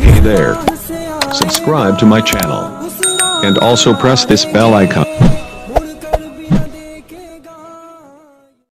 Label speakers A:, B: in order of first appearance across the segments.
A: Hey there. Subscribe to my channel. And also press this bell icon.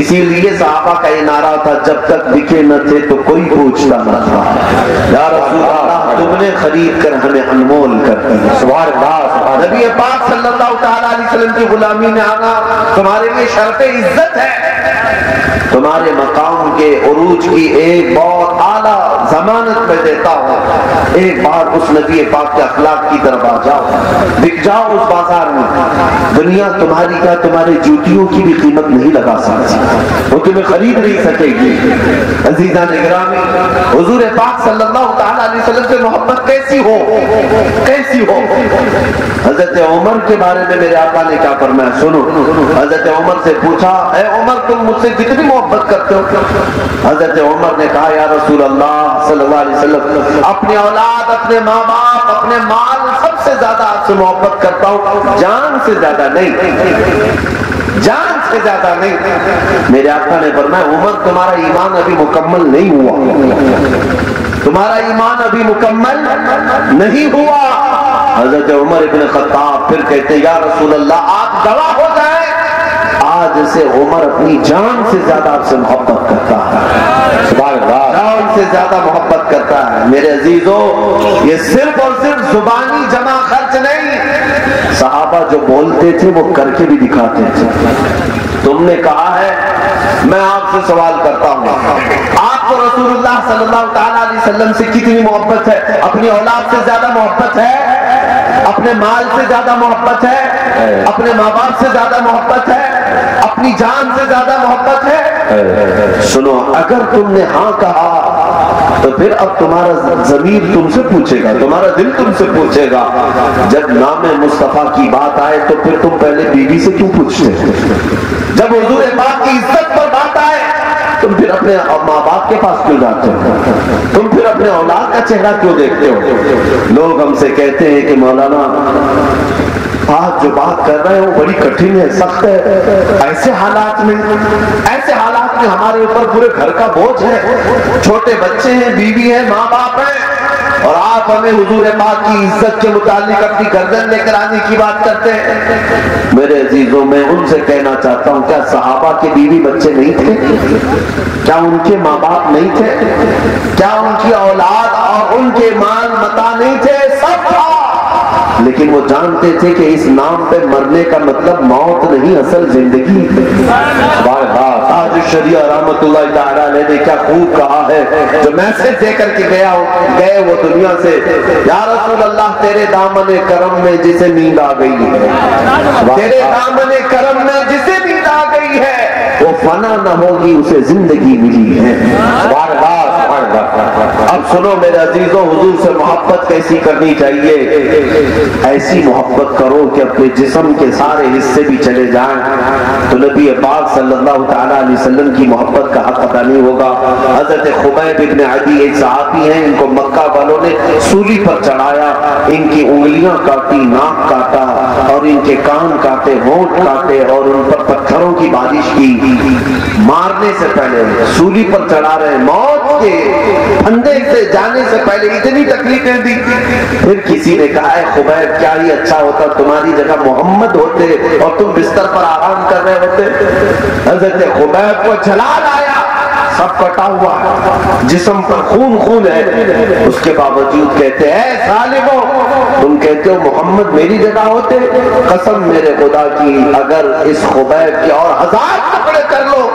B: اسی لیے صحابہ کا یہ نعرہ تھا جب تک بکے نہ تھے تو کوئی پوچھتا نہ تھا، یا رسول اللہ تم نے خرید کر ہمیں انمول کر دیا۔ سبحان اللہ، نبی پاک صلی اللہ تعالیٰ علیہ وسلم کی غلامی میں آنا تمہارے لیے شرط عزت ہے، تمہارے مقام کے عروج کی ایک بہت اعلیٰ ضمانت میں دیتا ہوں، ایک بار اس نبی پاک کے اخلاق کی طرف آ جاؤ، بک جاؤ اس بازار میں، دنیا تمہاری کیا تمہارے جوتیوں کی بھی قیمت نہیں لگا سکتی، وہ تمہیں خرید نہیں سکے گی۔ عزیزان گرامی، حضور پاک صلی اللہ تعالیٰ علیہ وسلم سے محبت کیسی ہو، کیسی ہو؟ حضرت عمر کے بارے میں میرے آقا نے کیا فرمایا، سنو۔ حضرت عمر سے پوچھا، اے عمر تم مجھ سے کتنی محبت کرتے ہو؟ حضرت عمر نے کہا، یا رسول اللہ صلی اللہ علیہ وسلم اپنی اولاد، اپنے ماں باپ، اپنے مال سب سے زیادہ آپ سے محبت کرتا ہوں، جان سے زیادہ نہیں، جان سے زیادہ نہیں۔ میرے آقا نے فرمایا، عمر تمہارا ایمان ابھی مکمل نہیں ہوا، تمہارا ایمان ابھی مکمل نہیں ہوا۔ حضرت عمر ابن خطاب پھر کہتے، یا رسول اللہ آپ گواہ ہو جائیں، آج سے عمر اپنی جان سے زیادہ آپ سے محبت کرتا ہے، سبحان اللہ، جان سے زیادہ محبت کرتا ہے۔ میرے عزیزو، یہ صرف اور صرف زبانی جمع خرچ نہیں، صحابہ جو بولتے تھے وہ کر کے بھی دکھاتے تھے۔ تم نے کہا ہے، میں آپ سے سوال کرتا ہوں، آپ کو رسول اللہ صلی اللہ تعالیٰ علیہ وسلم سے کتنی محبت ہے؟ اپنی اولاد سے زیادہ محبت ہے؟ اپنے مال سے زیادہ محبت ہے؟ اپنے ماں باپ سے زیادہ محبت ہے؟ اپنی جان سے زیادہ محبت ہے؟ سنو، اگر تم نے ہاں کہا تو پھر اب تمہارا ضمیر تم سے پوچھے گا، تمہارا دل تم سے پوچھے گا، جب نام مصطفیٰ کی بات آئے تو پھر تم پہلے بیوی سے کیوں پوچھتے؟ جب حضور پاک کی عزت پر بات آئے تم پھر اپنے ماں باپ کے پاس کیوں جاتے ہو؟ تم پھر اپنے اولاد کا چہرہ کیوں دیکھتے ہو؟ لوگ ہم سے کہتے ہیں کہ مولانا آج جو بات کر رہے ہیں وہ بڑی کٹھن ہے، سخت ہے، ایسے حالات میں ہمارے اوپر پورے گھر کا بوجھ ہے، چھوٹے بچے ہیں، بیوی ہے، ماں باپ ہیں، اور آپ ہمیں حضور پاک کی عزت کے متعلق اپنی گردن لے کر آنے کی بات کرتے ہیں۔ میرے عزیزوں، میں ان سے کہنا چاہتا ہوں، کیا صحابہ کے بیوی بچے نہیں تھے؟ کیا ان کے ماں باپ نہیں تھے؟ کیا ان کی اولاد اور ان کے مال متا نہیں تھے؟ سب تھا، لیکن وہ جانتے تھے کہ اس نام پہ مرنے کا مطلب موت نہیں، اصل زندگی۔ آج شریعہ رحمت اللہ تعالیٰ علیہ نے کیا خوب کہا ہے، جو میسج دے کر کے گئے وہ دنیا سے، یا رسول اللہ تیرے دامن کرم میں جسے نیند آ گئی ہے، تیرے دامن کرم میں جسے نیند آ گئی ہے وہ فنا نہ ہوگی، اسے زندگی ملی ہے۔ اب سنو میرے عزیزوں، حضور سے محبت کیسی کرنی چاہیے؟ ایسی محبت کرو کہ اپنے جسم کے سارے حصے بھی چلے جائیں تو نبی پاک صلی اللہ تعالیٰ علیہ وسلم کی محبت کا حق ادا نہیں ہوگا۔ حضرت خبیب ابن عدی ایک صحابی ہیں، ان کو مکہ والوں نے سولی پر چڑھایا، ان کی انگلیاں کاٹی، ناک کاٹا اور ان کے کان کاٹے، ہونٹ کاٹے اور ان پر پتھروں کی بارش کی۔ مارنے سے پہلے سولی پر چڑھا رہے، موت کے پھندے سے جانے سے پہلے اتنی تکلیفیں دی۔ پھر کسی نے کہا، اے خبیب کیا ہی اچھا ہوتا تمہاری جگہ محمد ہوتے اور تم بستر پر آرام کر رہے ہوتے۔ حضرت خبیب کو جلال آیا، سب کٹا ہوا ہے، جسم پر خون ہے، اس کے باوجود کہتے ہیں، اے ظالمو تم کہتے ہو محمد میری جگہ ہوتے، قسم میرے خدا کی اگر اس خبیب کے اور 1000 ٹکڑے کر لو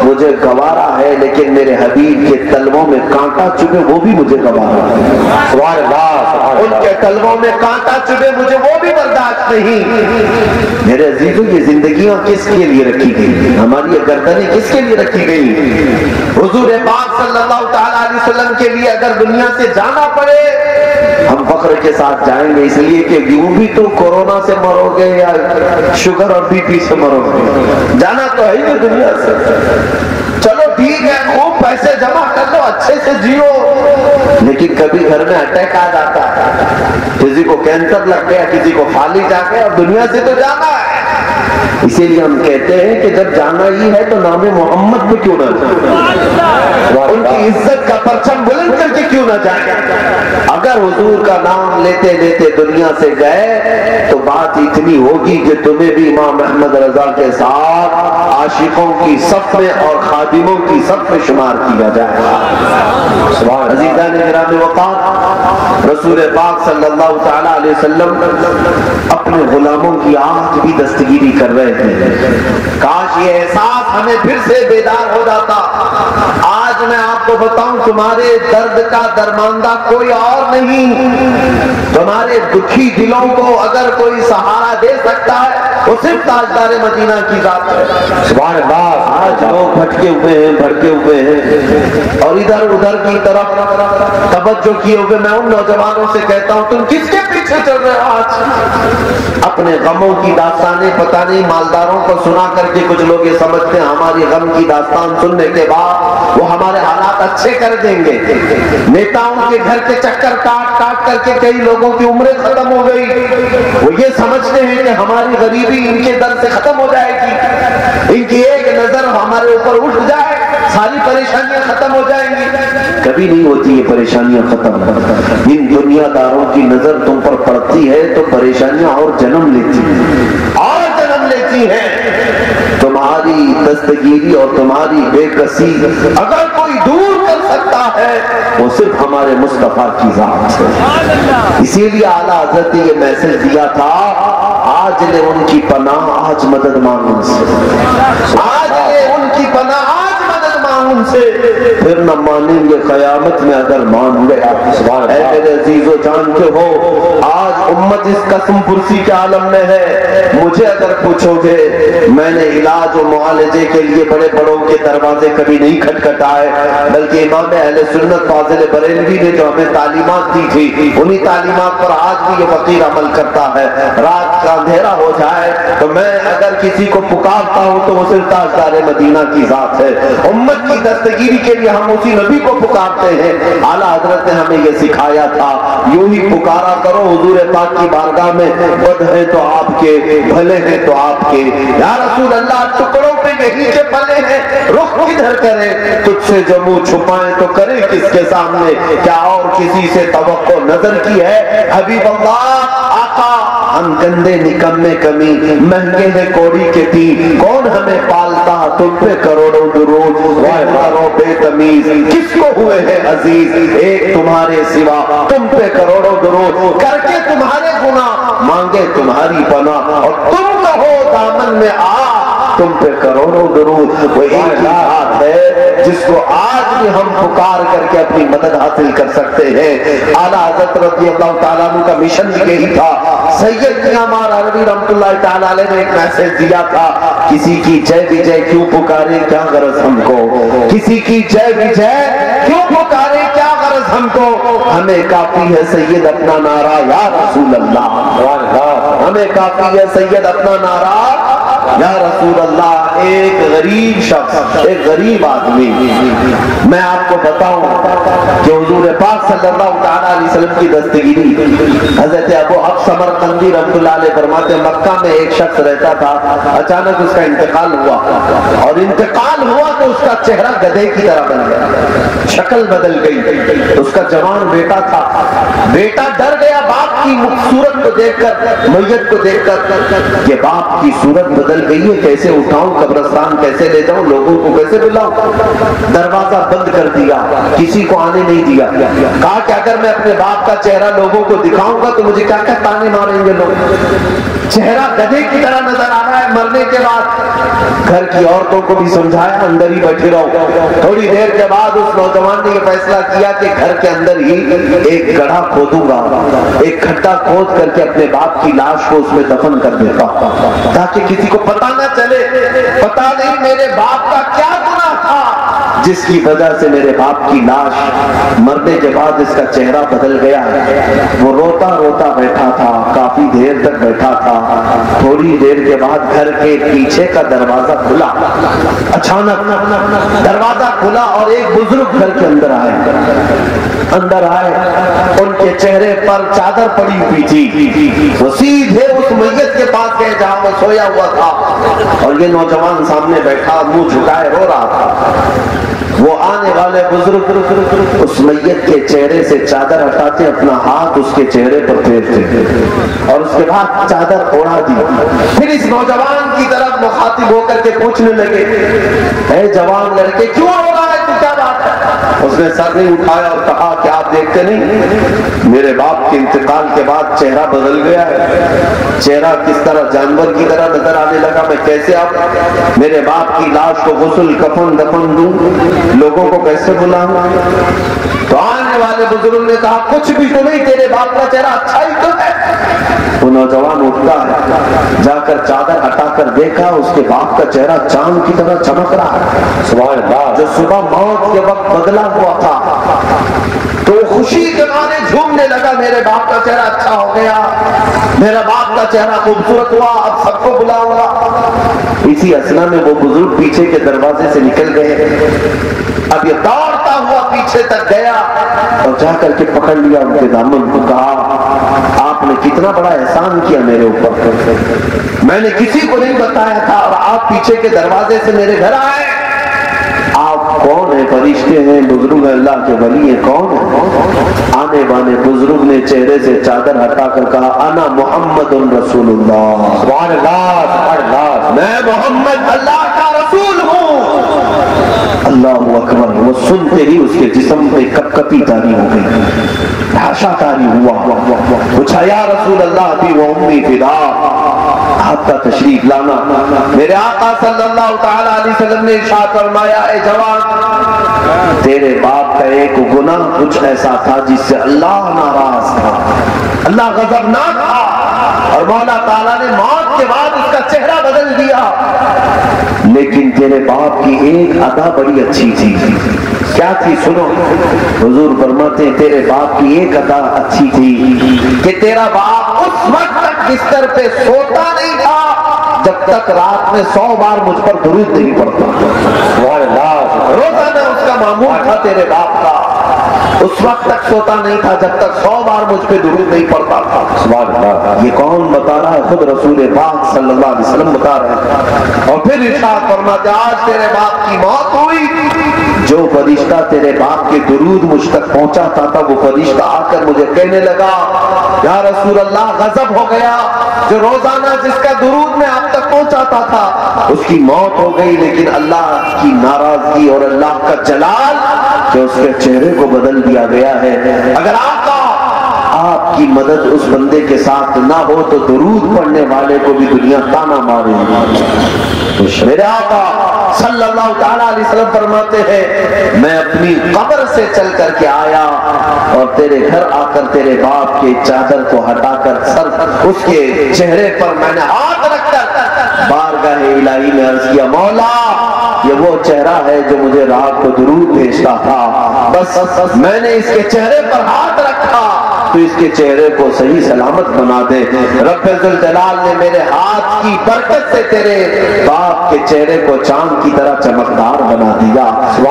B: مجھے گوارا ہے، لیکن میرے حبیب کے تلووں میں کانٹا چبھے وہ بھی مجھے گوارا ہے، ان کے تلووں میں کانٹا چبھے مجھے وہ بھی برداشت نہیں۔ میرے عزیزو، یہ زندگیاں کس کے لیے رکھی گئی؟ ہماری یہ گردنیں کس کے لیے رکھی گئی؟ حضور پاک صلی اللہ تعالیٰ علیہ وسلم کے لیے اگر دنیا سے جانا پڑے ہم فخر کے ساتھ جائیں گے، اس لیے کہ یوں بھی تو کورونا سے مرو گے یا شوگر اور بی پی سے مرو گے، جانا تو ہے ہی نہیں دنیا سے۔ چلو ٹھیک ہے، خوب پیسے جمع کر لو، اچھے سے جیو، لیکن کبھی گھر میں اٹیک آ جاتا ہے، کسی کو کینسر لگ گیا، کسی کو فالج آ گیا، اور دنیا سے تو جانا ہے۔ اسی لیے ہم کہتے ہیں کہ جب جانا ہی ہے تو نام محمد پہ کیوں نہ جائیں؟ ان کی عزت کا پرچم بلند کر کے کیوں نہ جائیں؟ اگر حضور کا نام لیتے لیتے دنیا سے گئے تو بات اتنی ہوگی کہ تمہیں بھی امام احمد رضا کے ساتھ عاشقوں کی صف میں اور خادموں کی صف میں شمار کیا جائے گا۔ عزیزان گرامی وقار، رسول پاک صلی اللہ تعالی علیہ وسلم اپنے غلاموں کی آنکھ بھی دستگیری کر رہے تھے۔ کاش یہ احساس ہمیں پھر سے بیدار ہو جاتا۔ آج میں آپ کو بتاؤں، تمہارے درد کا درماندہ کوئی اور نہیں، تمہارے دکھی دلوں کو اگر کوئی سہارا دے سکتا ہے وہ صرف تاجدار مدینہ کی ذات ہے۔ سبحان اللہ۔ آج لوگ بھٹکے ہوئے ہیں، بھڑکے ہوئے ہیں اور ادھر ادھر کی طرف توجہ کیے ہوئے۔ میں ان نوجوانوں سے کہتا ہوں، تم کس کے پیچھے چل رہے ہو؟ آج اپنے غموں کی داستانیں پتہ نہیں مالداروں کو سنا کر کے کچھ لوگ یہ سمجھتے ہیں ہماری غم کی داستان سننے کے بعد وہ ہمارے حالات اچھے کر دیں گے۔ نیتاؤں کے گھر کے چکر کاٹ کاٹ کر کے کئی لوگوں کی عمریں ختم ہو گئی، وہ یہ سمجھتے ہیں کہ ہماری غریبی ان کے در سے ختم ہو جائے گی، ان کی ایک نظر ہمارے اوپر اٹھ جائے ساری پریشانیاں ختم ہو جائیں گی۔ کبھی نہیں ہوتی یہ پریشانیاں ختم۔ ان دنیا داروں کی نظر تم پر پڑتی ہے تو پریشانیاں اور جنم لیتی ہیں، اور جنم لیتی ہیں۔ تمہاری دستگیری اور تمہاری بے کسی اگر کوئی دور کر سکتا ہے وہ صرف ہمارے مصطفیٰ کی ذات ہے۔ اسی لیے اعلیٰ حضرت نے یہ میسج دیا تھا، آج لے ان کی پناہ آج مدد مانگ ان سے، آج لے ان کی پناہ آج مدد مانگ ان سے، پھر نہ مانیں گے قیامت میں اگر مان گیا۔ اے میرے عزیزو، جانتے ہو آج امت اس قسم پرسی کے عالم میں ہے۔ مجھے اگر پوچھو گے، میں نے علاج و معالجے کے لیے بڑے بڑوں کے دروازے کبھی نہیں کھٹکھٹائے، بلکہ امام اہل سنت فاضل بریلوی نے جو ہمیں تعلیمات دی تھی انہی تعلیمات پر آج بھی یہ فقیر عمل کرتا ہے۔ رات کا اندھیرا ہو جائے تو میں اگر کسی کو پکارتا ہوں تو وہ صرف تاجدار مدینہ کی ذات ہے۔ امت کی دستگیری کے لیے ہم اسی نبی کو پکارتے ہیں۔ اعلیٰ حضرت نے ہمیں یہ سکھایا تھا، یوں ہی پکارا کرو حضور پاک کی بارگاہ میں، بد ہے تو آپ کے، بھلے ہیں تو آپ کے۔ یا رسول اللہ، ٹکڑوں پہ یہی کے پلے ہیں، رخ کدھر کریں؟ تجھ سے جو منہ چھپائیں تو کریں کس کے سامنے؟ کیا اور کسی سے توقع نظر کی ہے؟ حبیب اللہ، آقا، ہم گندے نکمے کمی، مہنگے ہیں کوڑی کے تین، کون ہمیں پالتا تم پہ کروڑوں درود، مارو بے تمیز کس کو ہوئے ہیں عزیز، ایک تمہارے سوا، تم پہ کروڑوں درود، کر کے تمہارے گناہ مانگے تمہاری پناہ، اور تم کہو دامن میں آ تم پہ کروڑوں درود۔ وہ ایک ہی ذات ہے جس کو آج بھی ہم پکار کر کے اپنی مدد حاصل کر سکتے ہیں۔ اعلیٰ حضرت رضی اللہ تعالیٰ عنہ کا مشن بھی یہی تھا۔ سید عمار عربی رحمۃ اللہ تعالیٰ علیہ نے ایک میسج دیا تھا، کسی کی جے وجے کیوں پکارے کیا غرض ہم کو، کسی کی جے وجے کیوں پکارے کیا غرض ہم کو، ہمیں کافی ہے سید اپنا نعرہ یا رسول اللہ، ہمیں کافی ہے سید اپنا نعرہ یا رسول اللہ۔ ایک غریب شخص، ایک غریب آدمی، میں آپ کو بتاؤں کہ حضور پاک صلی اللہ تعالیٰ علیہ وسلم کی دستگیری، حضرت ابو حفص سمرقندی رحمۃ اللہ علیہ فرماتے ہیں، مکہ میں ایک شخص رہتا تھا، اچانک اس کا انتقال ہوا، اور انتقال ہوا تو اس کا چہرہ گدھے کی طرح بن گیا، شکل بدل گئی۔ اس کا جوان بیٹا تھا، بیٹا ڈر گیا باپ کی صورت کو دیکھ کر، میت کو دیکھ کر، یہ باپ کی صورت بدل گئی ہے، کیسے اٹھاؤں، قبرستان کیسے لے جاؤں، لوگوں کو کیسے بلاؤں؟ دروازہ بند کر دیا، کسی کو آنے نہیں دیا، کہا کہ اگر میں اپنے باپ کا چہرہ لوگوں کو دکھاؤں گا تو مجھے کیا کیا تانے ماریں گے لوگ، چہرہ گدھے کی طرح نظر آ رہا ہے مرنے کے بعد۔ گھر کی عورتوں کو بھی سمجھایا اندر ہی بیٹھے رہو۔ تھوڑی دیر کے بعد اس نوجوان نے یہ فیصلہ کیا کہ گھر کے اندر ہی ایک گڑھا کھودوں گا، ایک کھڈا کھود کر کے اپنے باپ کی لاش کو اس میں دفن کر دیتا تاکہ کسی کو پتہ نہ چلے، پتہ نہیں میرے باپ کا کیا گناہ تھا جس کی وجہ سے میرے باپ کی لاش مرنے کے بعد اس کا چہرہ بدل گیا۔ وہ روتا روتا بیٹھا تھا، کافی دیر تک بیٹھا تھا۔ تھوڑی دیر کے بعد گھر کے پیچھے کا دروازہ کھلا، اچانک دروازہ کھلا اور ایک بزرگ گھر کے اندر آئے، ان کے چہرے پر چادر پڑی ہوئی تھی، وہ سیدھے اس میت کے پاس گئے جہاں وہ سویا ہوا تھا، اور یہ نوجوان سامنے بیٹھا منہ جھکائے رو رہا تھا۔ وہ آنے والے بزرگ اس میت کے چہرے سے چادر ہٹاتے, اپنا ہاتھ اس کے چہرے پر پھیرتے اور اس کے بعد چادر اوڑھا دی. پھر اس نوجوان کی طرف مخاطب ہو کر کے پوچھنے لگے, اے جوان لڑکے کیوں ہو رہا ہے, تو کیا بات ہے؟ اس نے سر نہیں اٹھایا اور کہا کہ آپ دیکھتے نہیں, میرے باپ کے انتقال کے بعد چہرہ بدل گیا ہے. چہرہ کس طرح جانور کی طرح نظر آنے لگا. میں کیسے آپ میرے باپ کی لاش کو غسل کفن دفن دوں, لوگوں کو کیسے بلاؤں؟ تو آنے والے بزرگ نے کہا کچھ بھی تو نہیں, تیرے باپ کا چہرہ اچھا ہی تو ہے. وہ نوجوان اٹھتا ہے, جا کر چادر ہٹا کر دیکھا, اس کے باپ کا چہرہ چاند کی طرح چمک رہا ہے. سبحان اللہ. جو صبح موت کے وقت بدلا ہوا تھا, تو خوشی کے مارے جھومنے لگا, میرے باپ کا چہرہ اچھا ہو گیا, میرا باپ کا چہرہ خوبصورت ہوا, اب سب کو بلاؤں گا. اسی اثنا میں وہ بزرگ پیچھے کے دروازے سے نکل گئے. اب یہ دوڑتا ہوا پیچھے تک گیا اور جا کر کے پکڑ لیا ان کے دامن کو. کہا آپ نے کتنا بڑا احسان کیا میرے اوپر, میں نے کسی کو نہیں بتایا تھا اور آپ پیچھے کے دروازے سے میرے گھر آئے. آپ کون ہیں؟ فرشتے ہیں, بزرگ اللہ کے ولی ہیں, کون ہیں؟ آنے والے بزرگ نے چہرے سے چادر ہٹا کر کہا انا محمد رسول اللہ. سبحان اللہ, سبحان اللہ, میں محمد اللہ کا رسول ہوں. اللہ اکبر. وہ سنتے ہی اس کے جسم پہ کپ کپی تاری ہو گئی, بھاشا تاری ہوا. پوچھا یا رسول اللہ بھی وہ امی فدا, آپ کا تشریف لانا. میرے آقا صلی اللہ تعالی علیہ وسلم نے ارشاد فرمایا, اے جوان, تیرے باپ کا ایک گناہ کچھ ایسا تھا جس سے اللہ ناراض تھا, اللہ غضبناک تھا, اور مولا تعالیٰ نے موت کے بعد اس کا چہرہ بدل دیا. لیکن تیرے باپ کی ایک ادا بڑی اچھی تھی. کیا تھی؟ سنو. حضور فرماتے ہیں تیرے باپ کی ایک ادا اچھی تھی کہ تیرا باپ اس وقت تک بستر پہ سوتا نہیں تھا جب تک رات میں 100 بار مجھ پر درود نہیں پڑتا. روزانہ اس کا معمول تھا تیرے باپ کا, اس وقت تک سوتا نہیں تھا جب تک 100 بار مجھ پہ درود نہیں پڑتا تھا. سبحان اللہ. یہ کون بتا رہا ہے؟ خود رسول پاک صلی اللہ علیہ وسلم بتا رہے ہیں. اور پھر ارشاد فرماتے آج تیرے باپ کی موت ہوئی, جو فرشتہ تیرے باپ کے درود مجھ تک پہنچاتا تھا وہ فرشتہ آ کر مجھے کہنے لگا یا رسول اللہ غضب ہو گیا, جو روزانہ جس کا درود میں آپ تک پہنچاتا تھا اس کی موت ہو گئی, لیکن اللہ کی ناراضگی اور اللہ کا جلال کہ اس کے چہرے کو بدل دیا گیا ہے. اگر آپ کی مدد اس بندے کے ساتھ نہ ہو تو درود پڑھنے والے کو بھی دنیا تانا مارے. میرے آقا صلی اللہ تعالیٰ علیہ وسلم فرماتے ہیں میں اپنی قبر سے چل کر کے آیا اور تیرے گھر آ کر تیرے باپ کے چادر کو ہٹا کر سر اس کے چہرے پر میں نے ہاتھ رکھ کر بارگاہ الہی میں عرض کیا مولا یہ وہ چہرہ ہے جو مجھے رات کو درود بھیجتا تھا, بس میں نے اس کے چہرے پر ہاتھ رکھا تو اس کے چہرے کو صحیح سلامت بنا دے. رب ذوالجلال نے میرے ہاتھ کی برکت سے تیرے باپ کے چہرے کو چاند کی طرح چمکدار بنا دیا.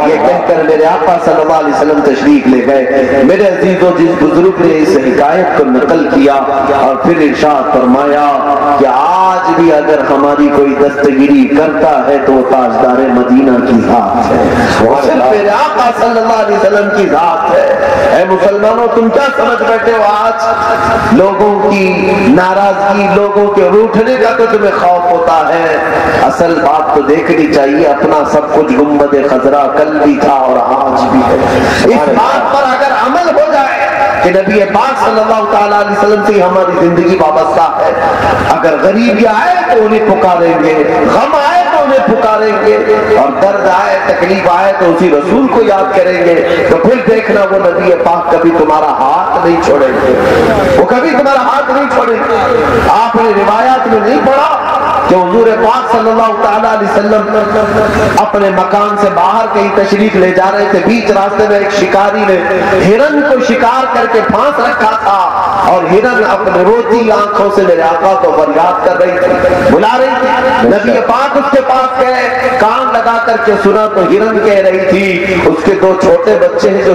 B: یہ کہہ کر میرے آقا صلی اللہ علیہ وسلم تشریف لے گئے. میرے عزیزوں جس بزرگ نے اس حکایت کو نقل کیا اور پھر ارشاد فرمایا کہ آج بھی اگر ہماری کوئی دستگیری کرتا ہے تو وہ تاجدار مدینہ کی ذات ہے, صرف میرے آقا صلی اللہ علیہ وسلم کی ذات ہے. اے مسلمانوں تم کیا سمجھ بیٹھے ہو آج لوگوں کی ناراضگی, لوگوں کے روٹھنے کا تو تمہیں خوف ہوتا ہے. اصل بات تو دیکھنی چاہیے اپنا سب کچھ گنبد خضرا کل بھی تھا اور آج بھی ہے. اس بات پر اگر عمل ہو جائے کہ نبی پاک صلی اللہ تعالیٰ علیہ وسلم سے ہماری زندگی وابستہ ہے, اگر غریبی آئے تو انہیں پکاریں گے, غم آئے تو انہیں پکاریں گے, اور درد آئے تکلیف آئے تو اسی رسول کو یاد کریں گے, تو پھر دیکھنا وہ نبی پاک کبھی تمہارا ہاتھ نہیں چھوڑیں گے, وہ کبھی تمہارا ہاتھ نہیں چھوڑیں گے. آپ نے روایات میں نہیں پڑھا کہ حضور پاک صلی اللہ تعالیٰ علیہ وسلم اپنے مکان سے باہر کہیں تشریف لے جا رہے تھے, بیچ راستے میں ایک شکاری نے ہرن کو شکار کر کے پھانس رکھا تھا اور ہرن اپنے روتی آنکھوں سے میرے آقا کو فریاد کر رہی تھی, بلا رہی تھی. نبی پاک اس کے پاس گئے, کان لگا کر کے سنا تو ہرن کہہ رہی تھی اس کے 2 چھوٹے بچے ہیں جو